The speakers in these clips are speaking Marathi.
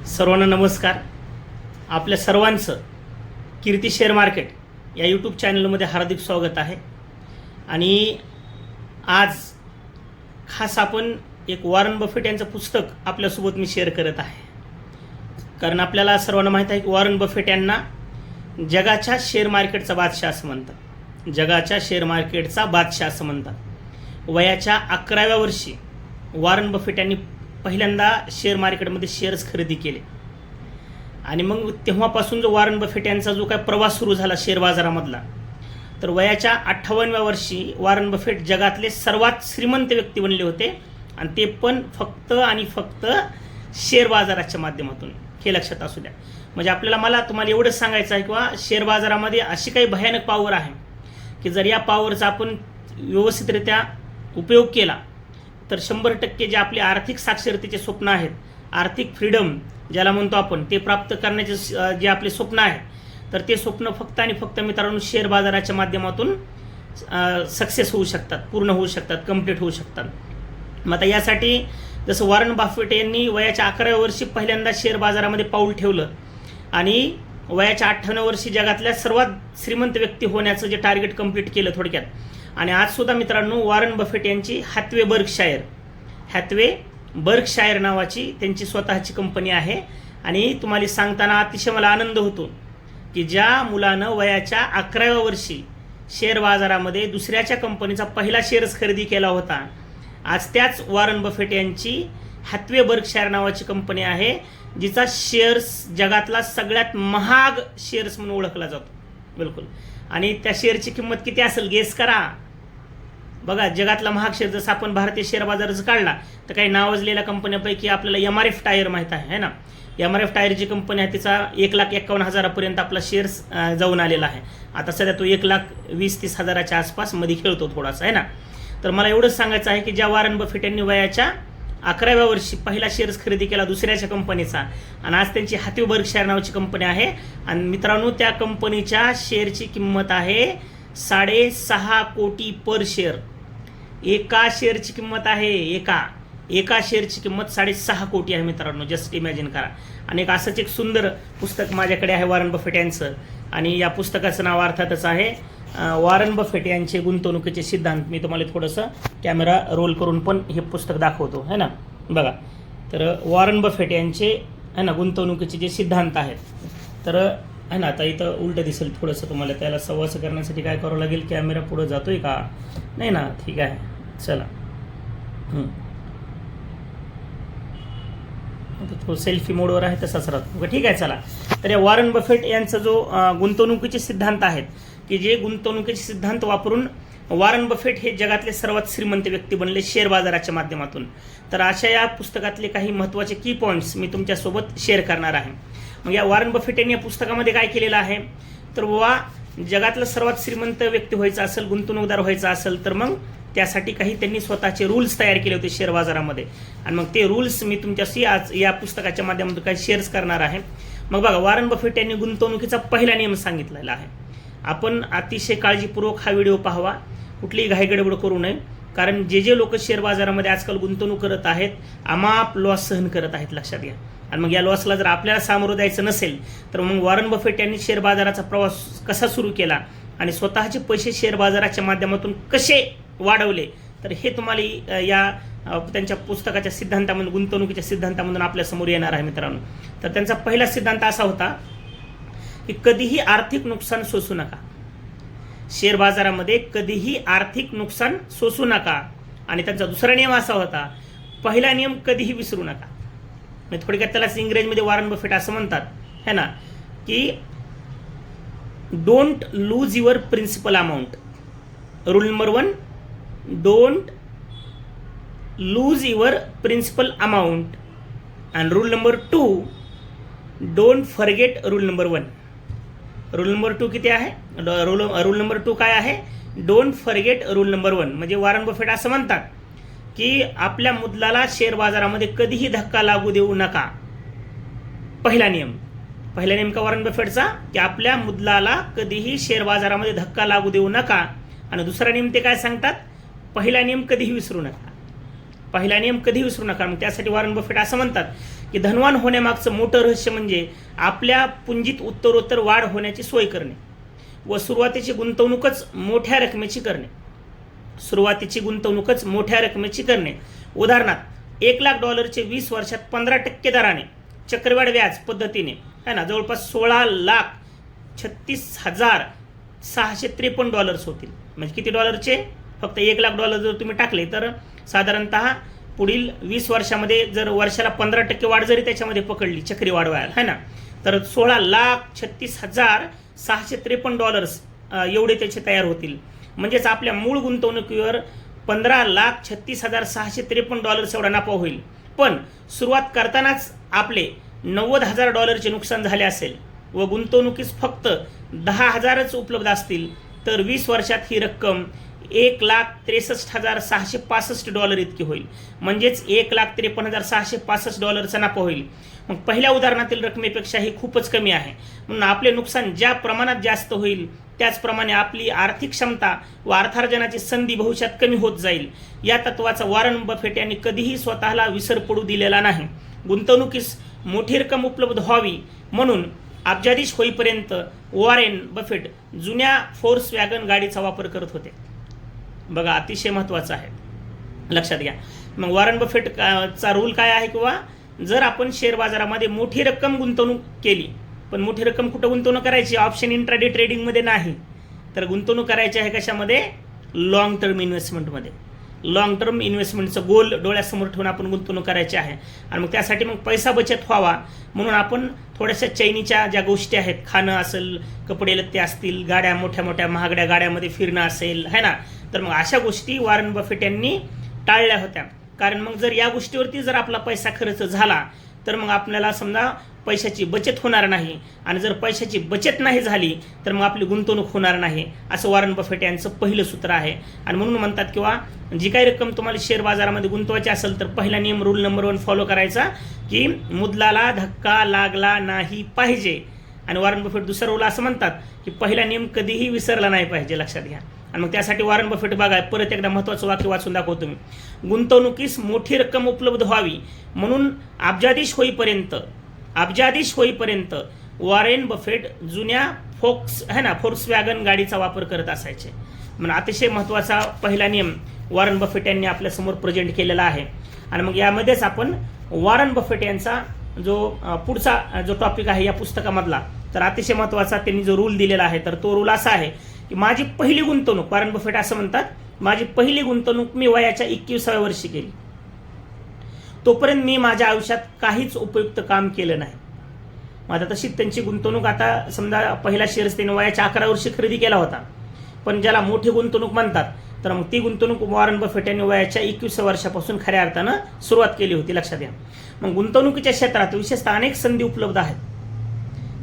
सर्वांना नमस्कार. आपल्या सर्वांचं कीर्ती शेअर मार्केट या यूट्यूब चॅनलमध्ये हार्दिक स्वागत आहे. आणि आज खास आपण एक वॉरन बफेट यांचं पुस्तक आपल्यासोबत मी शेअर करत आहे. कारण आपल्याला सर्वांना माहीत आहे की वॉरन बफेट यांना जगाच्या शेअर मार्केटचा बादशाह असं म्हणतात. जगाच्या शेअर मार्केटचा बादशाह असं म्हणतात. वयाच्या 11व्या वर्षी वॉरन बफेट यांनी पहिल्यांदा शेअर मार्केटमध्ये शेअर्स खरेदी केले. आणि मग तेव्हापासून जो वॉरन बफेट यांचा जो काय प्रवास सुरू झाला शेअर बाजारामधला, तर वयाच्या 58व्या वर्षी वॉरन बफेट जगातले सर्वात श्रीमंत व्यक्ती बनले होते. आणि ते पण फक्त आणि फक्त शेअर बाजाराच्या माध्यमातून. हे लक्षात असू द्या. म्हणजे मला तुम्हाला एवढंच सांगायचं आहे किंवा शेअर बाजारामध्ये अशी काही भयानक पॉवर आहे की जर या पॉवरचा आपण व्यवस्थितरित्या उपयोग केला तर 100% जे आपले आर्थिक साक्षरतेचे स्वप्न आहेत, आर्थिक फ्रीडम ज्याला म्हणतो आपण, ते प्राप्त करण्याचे जे आपले स्वप्न आहे, तर ते स्वप्न फक्त आणि फक्त मित्रांनो शेअर बाजाराच्या माध्यमातून सक्सेस होऊ शकतात, पूर्ण होऊ शकतात, कंप्लीट होऊ शकतात. मग आता यासाठी जसं वॉरन बफेट यांनी वयाच्या 11व्या वर्षी पहिल्यांदा शेअर बाजारामध्ये पाऊल ठेवलं आणि वयाच्या 58व्या वर्षी जगातल्या सर्वात श्रीमंत व्यक्ती होण्याचं जे टार्गेट कंप्लीट केलं थोडक्यात. आणि आजसुद्धा मित्रांनो वॉरन बफेट यांची हॅथवे बर्कशायर नावाची त्यांची स्वतःची कंपनी आहे. आणि तुम्हाला सांगताना अतिशय मला आनंद होतो की ज्या मुलानं वयाच्या 11व्या वर्षी शेअर बाजारामध्ये दुसऱ्याच्या कंपनीचा पहिला शेअर्स खरेदी केला होता, आज त्याच वॉरन बफेट यांची हॅथवे बर्कशायर नावाची कंपनी आहे, जिचा शेअर्स जगातला सगळ्यात महाग शेअर्स म्हणून ओळखला जातो. बिलकुल. आणि त्या शेअरची किंमत किती असेल गेस करा. बघा, जगातला महाग शेअर जसं आपण भारतीय शेअर बाजाराचं काढला तर काही नावाजलेल्या कंपन्यांपैकी आपल्याला MRF टायर माहीत आहे ना. MRF टायरची कंपनी आहे, तिचा 1,51,000पर्यंत आपला शेअर्स जाऊन आलेला आहे. आता सध्या तो 1,20,30,000च्या आसपास मध्ये खेळतो थोडासा आहे ना. तर मला एवढंच सांगायचं आहे की ज्या वॉरन बफेट यांनी वयाच्या 11व्या वर्षी पहिला शेअर्स खरेदी केला दुसऱ्याच्या कंपनीचा, आणि आज त्यांची हॅथवे बर्कशायर नावाची कंपनी आहे. आणि मित्रांनो त्या कंपनीच्या शेअरची किंमत आहे 6.5 कोटी पर शेअर. एका शेअरची किंमत आहे, एका शेअरची किंमत 6.5 कोटी आहे मित्रांनो. जस्ट इमॅजिन करा. आणि असंच एक सुंदर पुस्तक माझ्याकडे आहे वॉरन बफेट यांचं. आणि या पुस्तकाचं नाव अर्थातच आहे वॉरन बफेट यांचे गुंतवणुकीचे सिद्धांत. मी तुम्हाला थोडंसं कॅमेरा रोल करून पण हे पुस्तक दाखवतो है ना. बघा, तर वॉरन बफेट यांचे है ना गुंतवणुकीचे जे सिद्धांत आहेत, तर है ना. आता इथं उलटं दिसेल थोडंसं तुम्हाला. त्याला सहवास करण्यासाठी काय करावं लागेल, कॅमेरा पुढं जातोय का नाही ना. ठीक आहे, चला. तो सेल्फी मोडवर आहे तसाच राहतो. ठीक आहे, चला. तर या वॉरन बफेट यांचा जो गुंतवणुकीचे सिद्धांत आहेत की जे गुंतवणुकीचे सिद्धांत वापरून वॉरन बफेट हे जगातले सर्वात श्रीमंत व्यक्ती बनले शेअर बाजाराच्या माध्यमातून. तर अशा या पुस्तकातले काही महत्त्वाचे की पॉईंट्स मी तुमच्यासोबत शेअर करणार आहे. मग या वॉरन बफेट यांनी या पुस्तकामध्ये काय केलेलं आहे, तर जगातलं सर्वात श्रीमंत व्यक्ती व्हायचं असेल, गुंतवणूकदार व्हायचं असेल, तर मग त्यासाठी काही त्यांनी स्वतःचे रूल्स तयार केले होते शेअर बाजारामध्ये. आणि मग ते रूल्स मी तुमच्याशी आज या पुस्तकाच्या माध्यमातून काही शेअर्स करणार आहे. मग बघा, वॉरन बफेट यांनी गुंतवणुकीचा पहिला नियम सांगितलेला आहे. आपण अतिशय काळजीपूर्वक हा व्हिडिओ पाहावा, कुठलीही घाईगडबड करू नये. कारण जे लोक शेअर बाजारामध्ये आजकाल गुंतवणूक करत आहेत, अमाप लॉस सहन करत आहेत, लक्षात घ्या. आणि मग या लॉसला जर आपल्याला सामोरं द्यायचं नसेल तर मग वॉरन बफेट यांनी शेअर बाजाराचा प्रवास कसा सुरू केला आणि स्वतःचे पैसे शेअर बाजाराच्या माध्यमातून कसे वाढवले, तर हे तुम्हाला या त्यांच्या पुस्तकाच्या सिद्धांतामधून, गुंतवणुकीच्या सिद्धांतामधून आपल्यासमोर येणार आहे मित्रांनो. तर त्यांचा पहिला सिद्धांत असा होता की कधीही आर्थिक नुकसान सोसू नका. शेअर बाजारामध्ये कधीही आर्थिक नुकसान सोसू नका. आणि त्यांचा दुसरा नियम असा होता, पहिला नियम कधीही विसरू नका. म्हणजे थोडक्यात त्यालाच इंग्रजीमध्ये वॉरन बफेट असं म्हणतात है ना, की don't lose your principal amount. Rule number 1, don't lose your principal amount. And rule number 2, don't forget rule number 1. Rule number 2 किती आहे, रूल नंबर 2 काय आहे, डोंट फॉरगेट रूल नंबर 1. म्हणजे वॉरन बफेट असं म्हणतात की आपल्या मुद्दलाला शेअर बाजारामध्ये कधीही धक्का लागू देऊ नका. पहिला नियम का वॉरन बफेटचा, की आपल्या मुद्दलाला कधीही शेअर बाजारामध्ये धक्का लागू देऊ नका. आणि दुसरा नियम ते काय सांगतात, पहिला नियम कधीही विसरू नका. पहिला नियम कधी विसरू नका. मग त्यासाठी वॉरन बफेट असं म्हणतात की धनवान होण्यामागचं मोठं रहस्य म्हणजे आपल्या पुंजीत उत्तरोत्तर वाढ होण्याची सोय करणे व सुरुवातीची गुंतवणूकच मोठ्या रकमेची करणे. उदाहरणार्थ $1,00,000 20 वर्षात 15% दराने चक्रवाढ व्याज पद्धतीने है ना जवळपास $16,36,653 होतील. म्हणजे किती डॉलरचे? फक्त $1,00,000 जर तुम्ही टाकले तर साधारणतः पुढील 20 वर्षामध्ये जर वर्षाला 15% वाढ जरी त्याच्यामध्ये पकडली चक्रीवाढ व्याज है ना तर $16,36,653 एवढे त्याचे तयार होतील. म्हणजेच आपल्या मूळ गुंतवणुकीवर $15,36,653 एवढा नफा होईल. पण सुरुवात करतानाच आपले $90,000 नुकसान झाले असेल व गुंतवणुकीस फक्त 10,000च उपलब्ध असतील तर 20 वर्षात ही रक्कम $1,63,665 इतकी होईल. म्हणजेच $1,53,665 नफा होईल. मग पहिल्या उदाहरणातील रकमेपेक्षा ही खूपच कमी आहे. म्हणून आपले नुकसान ज्या प्रमाणात जास्त होईल त्याचप्रमाणे आपली आर्थिक क्षमता व अर्थार्जनाची संधी भविष्यात कमी होत जाईल. या तत्वाचा वॉरन बफेट यांनी कधीही स्वतःला विसर पडू दिलेला नाही. गुंतवणुकीस मोठी रक्कम उपलब्ध व्हावी म्हणून अब्जाधीश होईपर्यंत वॉरेन बफेट जुन्या फोर्क्सवॅगन गाडीचा वापर करत होते. बघा, अतिशय महत्त्वाचं आहे, लक्षात घ्या. मग वॉरन बफेटचा रूल काय आहे? किंवा जर आपण शेअर बाजारामध्ये मोठी रक्कम गुंतवणूक केली, पण मोठी रक्कम कुठं गुंतवणूक करायची? ऑप्शन इंट्राडे ट्रेडिंगमध्ये नाही, तर गुंतवणूक करायची आहे कशामध्ये? लॉंग टर्म इन्व्हेस्टमेंटमध्ये. लॉंग टर्म इन्व्हेस्टमेंटचं गोल डोळ्यासमोर ठेवून आपण गुंतवणूक करायची आहे. आणि मग त्यासाठी मग पैसा बचत व्हावा म्हणून आपण थोड्याशा चैनीच्या ज्या गोष्टी आहेत, खाणं असेल, कपडे लत्ते असतील, गाड्या मोठ्या मोठ्या महागड्या गाड्यामध्ये फिरणं असेल है ना, तर मग अशा गोष्टी वॉरन बफेट यांनी टाळल्या होत्या. कारण मग जर या गोष्टीवरती जर आपला पैसा खर्च झाला तर मग आपल्याला समजा पैशाची बचत होणार नाही, आणि जर पैशाची बचत नाही झाली तर मग आपली गुंतवणूक होणार नाही, असं वॉरन बफेट यांचं पहिलं सूत्र आहे. आणि म्हणून म्हणतात किंवा जी काही रक्कम तुम्हाला शेअर बाजारामध्ये गुंतवायची असेल तर पहिला नियम, रूल नंबर 1 फॉलो करायचा की मुद्दलाला धक्का लागला नाही पाहिजे. आणि वॉरन बफेट दुसरा रूल असं म्हणतात की पहिला नियम कधीही विसरला नाही पाहिजे, लक्षात घ्या. आणि मग त्यासाठी वॉरन बफेट बघा, परत एकदा महत्त्वाचं वाक्य वाचून दाखवतो मी. गुंतवणुकीस मोठी रक्कम उपलब्ध व्हावी म्हणून अब्जाधीश होईपर्यंत वॉरेन बफेट जुन्या फोर्क्सवॅगन गाडीचा वापर करत असायचे. म्हणून अतिशय महत्त्वाचा पहिला नियम वॉरन बफेट यांनी आपल्यासमोर प्रेझेंट केलेला आहे. आणि मग यामध्येच आपण वॉरन बफेट यांचा जो पुढचा जो टॉपिक आहे या पुस्तकामधला, तर अतिशय महत्त्वाचा त्यांनी जो रूल दिलेला आहे, तर तो रूल असा आहे की माझी पहिली गुंतवणूक, वॉरन बफेट असं म्हणतात, माझी पहिली गुंतवणूक मी वयाच्या 21व्या वर्षी केली. तोपर्यंत मी माझ्या आयुष्यात काहीच उपयुक्त काम केलं नाही. आता तशीच त्यांची गुंतवणूक, आता समजा पहिला शेअर्स त्यांनी वयाच्या 11 वर्षी खरेदी केला होता, पण ज्याला मोठी गुंतवणूक म्हणतात, तर मग ती गुंतवणूक वॉरन बफेट यांनी वयाच्या 21व्या वर्षापासून खऱ्या अर्थानं सुरुवात केली होती, लक्षात घ्या. मग गुंतवणुकीच्या क्षेत्रात विशेषतः अनेक संधी उपलब्ध आहेत.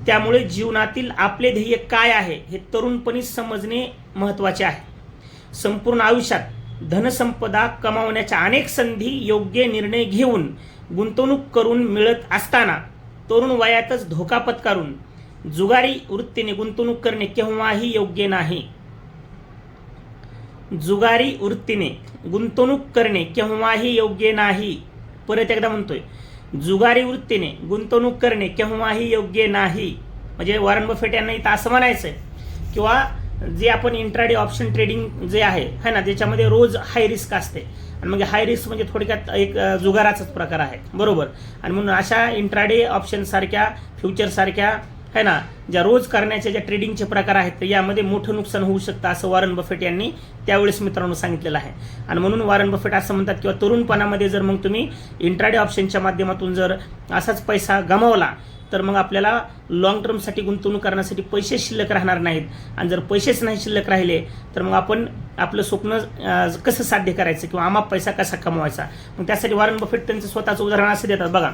त्यामुळे जीवनातील आपले ध्येय काय आहे हे तरुणपणी समजणे महत्त्वाचे आहे. संपूर्ण आयुष्यात धनसंपदा कमावण्याच्या अनेक संधी योग्य निर्णय घेऊन गुंतवणूक करून मिळत असताना तरुण वयातच धोका पत्करून जुगारी वृत्तीने गुंतवणूक करणे केव्हाही योग्य नाही. जुगारी वृत्तीने गुंतवणूक करणे केव्हाही योग्य नाही. परत एकदा म्हणतोय, जुगारी वृत्तीने गुंतवणूक करणे केव्हाही योग्य नाही. म्हणजे वॉरन बफेट यांना इथं असं म्हणायचं आहे किंवा जे आपण इंट्राडे ऑप्शन ट्रेडिंग जे आहे है ना, त्याच्यामध्ये रोज हाय रिस्क असते. आणि मग हाय रिस्क म्हणजे थोडक्यात एक जुगाराचाच प्रकार आहे, बरोबर. आणि म्हणून अशा इंट्राडे ऑप्शन सारख्या, फ्युचर सारख्या है ना, ज्या रोज करण्याच्या ज्या ट्रेडिंगचे प्रकार आहेत, तर यामध्ये मोठं नुकसान होऊ शकतं असं वॉरन बफेट यांनी त्यावेळेस मित्रांनो सांगितलेलं आहे. आणि म्हणून वॉरन बफेट असं म्हणतात किंवा तरुणपणामध्ये जर मग तुम्ही इंट्राडे ऑप्शनच्या माध्यमातून जर असाच पैसा गमावला तर मग आपल्याला लॉंग टर्मसाठी गुंतवणूक करण्यासाठी पैसे शिल्लक राहणार नाहीत. आणि जर पैसेच नाही शिल्लक राहिले तर मग आपण आपलं स्वप्न कसं साध्य करायचं किंवा आमाप पैसा कसा कमवायचा. मग त्यासाठी वॉरन बफेट त्यांचं स्वतःचं उदाहरण असं देतात बघा.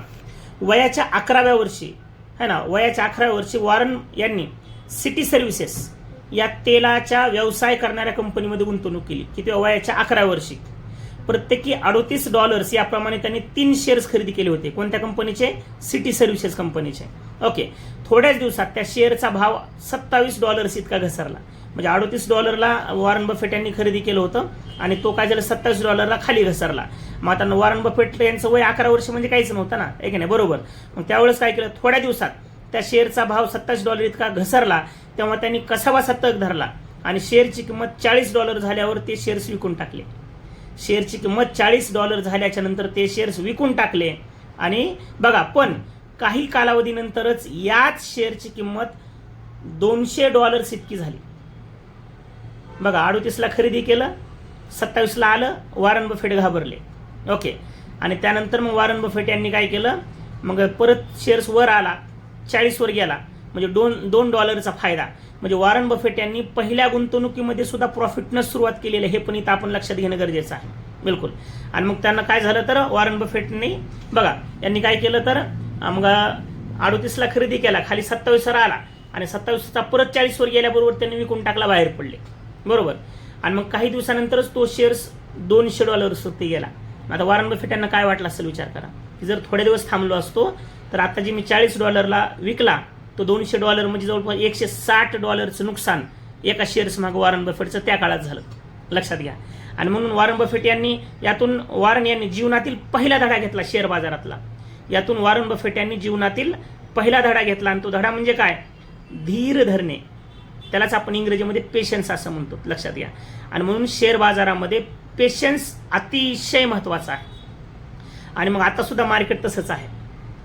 वयाच्या 11व्या वर्षी है ना, वयाच्या 11व्या वर्षी वॉरन यांनी सिटी सर्व्हिसेस या तेलाचा व्यवसाय करणाऱ्या कंपनीमध्ये गुंतवणूक केली. किती? वयाच्या 11व्या वर्षी. प्रत्येकी $38 याप्रमाणे त्यांनी 3 शेअर्स खरेदी केले होते. कोणत्या कंपनीचे? सिटी सर्व्हिसेस कंपनीचे. ओके. थोड्याच दिवसात त्या शेअरचा भाव $27 इतका घसरला. म्हणजे $38 वॉरन बफेट यांनी खरेदी केलं होतं आणि तो काय झालं $27 खाली घसरला. मग आता वॉरन बफेट यांचं वय 11 वर्ष म्हणजे काहीच नव्हतं ना, आहे की नाही, बरोबर. मग त्यावेळेस काय केलं, थोड्या दिवसात त्या शेअरचा भाव $27 इतका घसरला, तेव्हा त्यांनी कसाबसा तग धरला आणि शेअरची किंमत $40 झाल्यावर ते शेअर्स विकून टाकले. शेअरची किंमत $40 झाल्याच्या नंतर ते शेअर्स विकून टाकले. आणि बघा, पण काही कालावधीनंतरच याच शेअरची किंमत $200 इतकी झाली. बघा, 38ला खरेदी केलं, 27ला आलं, वॉरन बफेट घाबरले. ओके. आणि त्यानंतर मग वॉरन बफेट यांनी काय केलं, मग परत शेअर्स वर आला, 40वर गेला, म्हणजे $2चा फायदा. म्हणजे वॉरन बफेट यांनी पहिल्या गुंतवणुकीमध्ये सुद्धा प्रॉफिटनं सुरुवात केलेली आहे, हे पण इथं आपण लक्षात घेणं गरजेचं आहे. बिलकुल. आणि मग त्यांना काय झालं तर वॉरन बफेटने बघा यांनी काय केलं तर मग 38ला खरेदी केला, खाली 27वर आला आणि 27चा परत 40वर गेल्याबरोबर त्यांनी विकून टाकला, बाहेर पडले, बरोबर. आणि मग काही दिवसानंतरच तो शेअर्स $200 गेला. आता वॉरन बफेट यांना काय वाटलं असेल विचार करा, की जर थोडे दिवस थांबलो असतो तर आता जे मी $40 विकला तो $200 म्हणजे जवळपास $160 नुकसान एका शेअर्स मागे वॉरन बफेटचं त्या काळात झालं, लक्षात घ्या. आणि म्हणून वॉरन बफेट यांनी यातून वॉरन यांनी जीवनातील पहिला धडा घेतला शेअर बाजारातला. यातून वॉरन बफेट यांनी जीवनातील पहिला धडा घेतला आणि तो धडा म्हणजे काय, धीर धरणे. त्यालाच आपण इंग्रजीमध्ये पेशन्स असं म्हणतो, लक्षात घ्या. आणि म्हणून शेअर बाजारामध्ये पेशन्स अतिशय महत्त्वाचा आहे. आणि मग आता सुद्धा मार्केट तसंच आहे.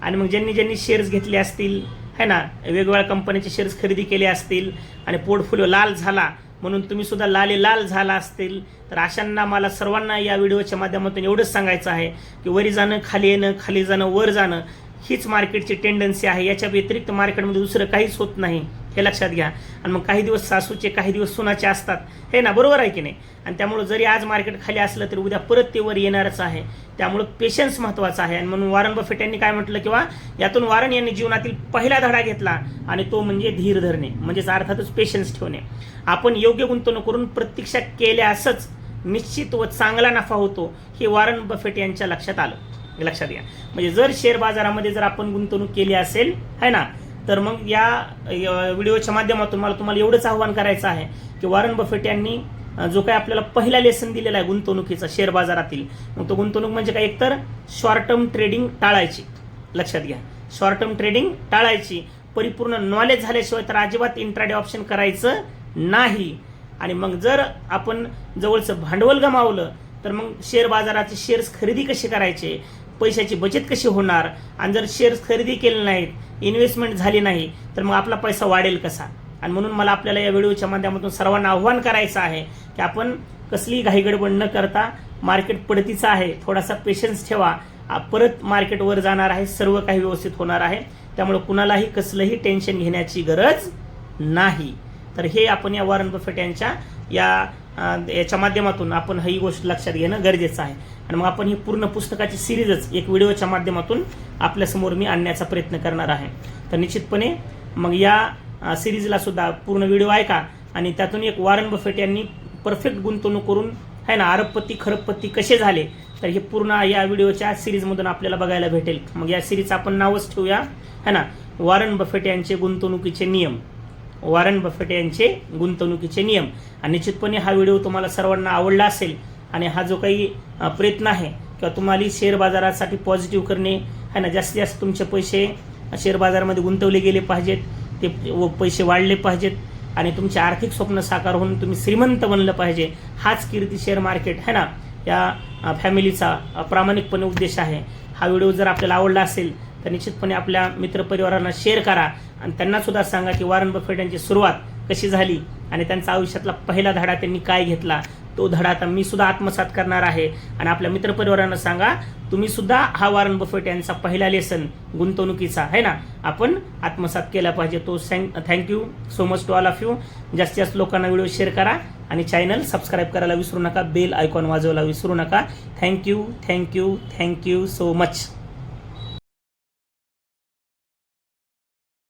आणि मग ज्यांनी शेअर्स घेतले असतील, है ना, वेगवेगळ्या कंपनीचे शेअर्स खरेदी केले असतील आणि पोर्टफोलिओ लाल झाला म्हणून तुम्ही सुद्धा लाल झाला असतील, तर अशांना मला सर्वांना या व्हिडिओच्या माध्यमातून एवढंच सांगायचं आहे की वरी जाणं, खाली येणं, खाली जाणं, वर जाणं हीच मार्केटची टेंडन्सी आहे. याच्या व्यतिरिक्त मार्केटमध्ये दुसरं काहीच होत नाही, हे लक्षात घ्या. आणि मग काही दिवस सासूचे, काही दिवस सुनाचे असतात, हे ना, बरोबर आहे की नाही. आणि त्यामुळे जरी आज मार्केट खाली असलं तरी उद्या परत ते वर येणारच आहे. त्यामुळे पेशन्स महत्त्वाचा आहे. आणि म्हणून वॉरन बफेट यांनी काय म्हटलं, किंवा यातून वॉरन यांनी जीवनातील पहिला धडा घेतला आणि तो म्हणजे धीर धरणे, म्हणजेच अर्थातच पेशन्स ठेवणे. आपण योग्य गुंतवणूक करून प्रतीक्षा केल्यासच निश्चित व चांगला नफा होतो, हे वॉरन बफेट यांच्या लक्षात आलं, लक्षात घ्या. म्हणजे जर शेअर बाजारामध्ये जर आपण गुंतवणूक केली असेल, है ना, तर मग या व्हिडिओच्या माध्यमातून मला तुम्हाला एवढंच आव्हान करायचं आहे की वॉरन बफेट यांनी जो काही आपल्याला पहिला लेसन दिलेला आहे गुंतवणुकीचा शेअर बाजारातील, मग तो गुंतवणूक म्हणजे काय, एकतर शॉर्ट टर्म ट्रेडिंग टाळायची, लक्षात घ्या, शॉर्ट टर्म ट्रेडिंग टाळायची. परिपूर्ण नॉलेज झाल्याशिवाय तर अजिबात इंट्राडे ऑप्शन करायचं नाही. आणि मग जर आपण जवळचं भांडवल गमावलं तर मग शेअर बाजाराचे शेअर्स खरेदी कसे करायचे, पैशाची बचत कशी होणार, आणि जर शेअर्स खरेदी केले नाहीत, इन्व्हेस्टमेंट झाली नाही, तर मग आपला पैसा वाढेल कसा. आणि म्हणून मला आपल्याला या व्हिडिओच्या माध्यमातून सर्वांना आव्हान करायचं आहे की आपण कसली घाईगडबड न करता, मार्केट पडतीचं आहे, थोडासा पेशन्स ठेवा, परत मार्केट वर जाणार आहे, सर्व काही व्यवस्थित होणार आहे. त्यामुळे कुणालाही कसलंही टेन्शन घेण्याची गरज नाही. तर हे आपण या वॉरन बफेट यांच्या याच्या माध्यमातून आपण ही गोष्ट लक्षात घेणं गरजेचं आहे. आणि मग आपण ही पूर्ण पुस्तकाची सिरीजच एक व्हिडिओच्या माध्यमातून आपल्यासमोर मी आणण्याचा प्रयत्न करणार आहे. तर निश्चितपणे मग या सिरीजला सुद्धा पूर्ण व्हिडिओ ऐका आणि त्यातून एक वॉरन बफेट यांनी परफेक्ट गुंतवणूक करून, है ना, अरबपती खरबपती कसे झाले, तर हे पूर्ण या व्हिडिओच्या सिरीजमधून आपल्याला बघायला भेटेल. मग या सिरीजचं आपण नावच ठेवूया, है ना, वॉरन बफेट यांचे गुंतवणुकीचे नियम. वॉरन बफेट यांचे गुंतवणुकीचे नियम. आणि निश्चितपणे हा व्हिडिओ तुम्हाला सर्वांना आवडला असेल आणि हा जो काही प्रयत्न आहे किंवा तुम्हाला शेअर बाजारासाठी पॉझिटिव्ह करणे, है ना, जास्तीत जास्त तुमचे पैसे शेअर बाजारामध्ये गुंतवले गेले पाहिजेत, ते पैसे वाढले पाहिजेत आणि तुमचे आर्थिक स्वप्न साकार होऊन तुम्ही श्रीमंत बनलं पाहिजे, हाच कीर्ती शेअर मार्केट, है ना, या फॅमिलीचा प्रामाणिकपणे उद्देश आहे. हा व्हिडिओ जर आपल्याला आवडला असेल तर निश्चितपणे आपल्या मित्रपरिवारांना शेअर करा आणि त्यांना सुद्धा सांगा की वॉरन बफेट यांची सुरुवात कशी झाली आणि त्यांचा आयुष्यातला पहिला धडा त्यांनी काय घेतला, तो धडा आता मी सुद्धा आत्मसात करणार आहे. आणि आपल्या मित्रपरिवारांना सांगा तुम्ही सुद्धा हा वॉरन बफेट यांचा पहिला लेसन गुंतवणुकीचा, है ना, आपण आत्मसात केला पाहिजे. तो thank you so much to all of you. जास्तीत जास्त लोकांना व्हिडिओ शेअर करा आणि चॅनल सबस्क्राईब करायला विसरू नका, बेल आयकॉन वाजवायला विसरू नका. Thank you so much.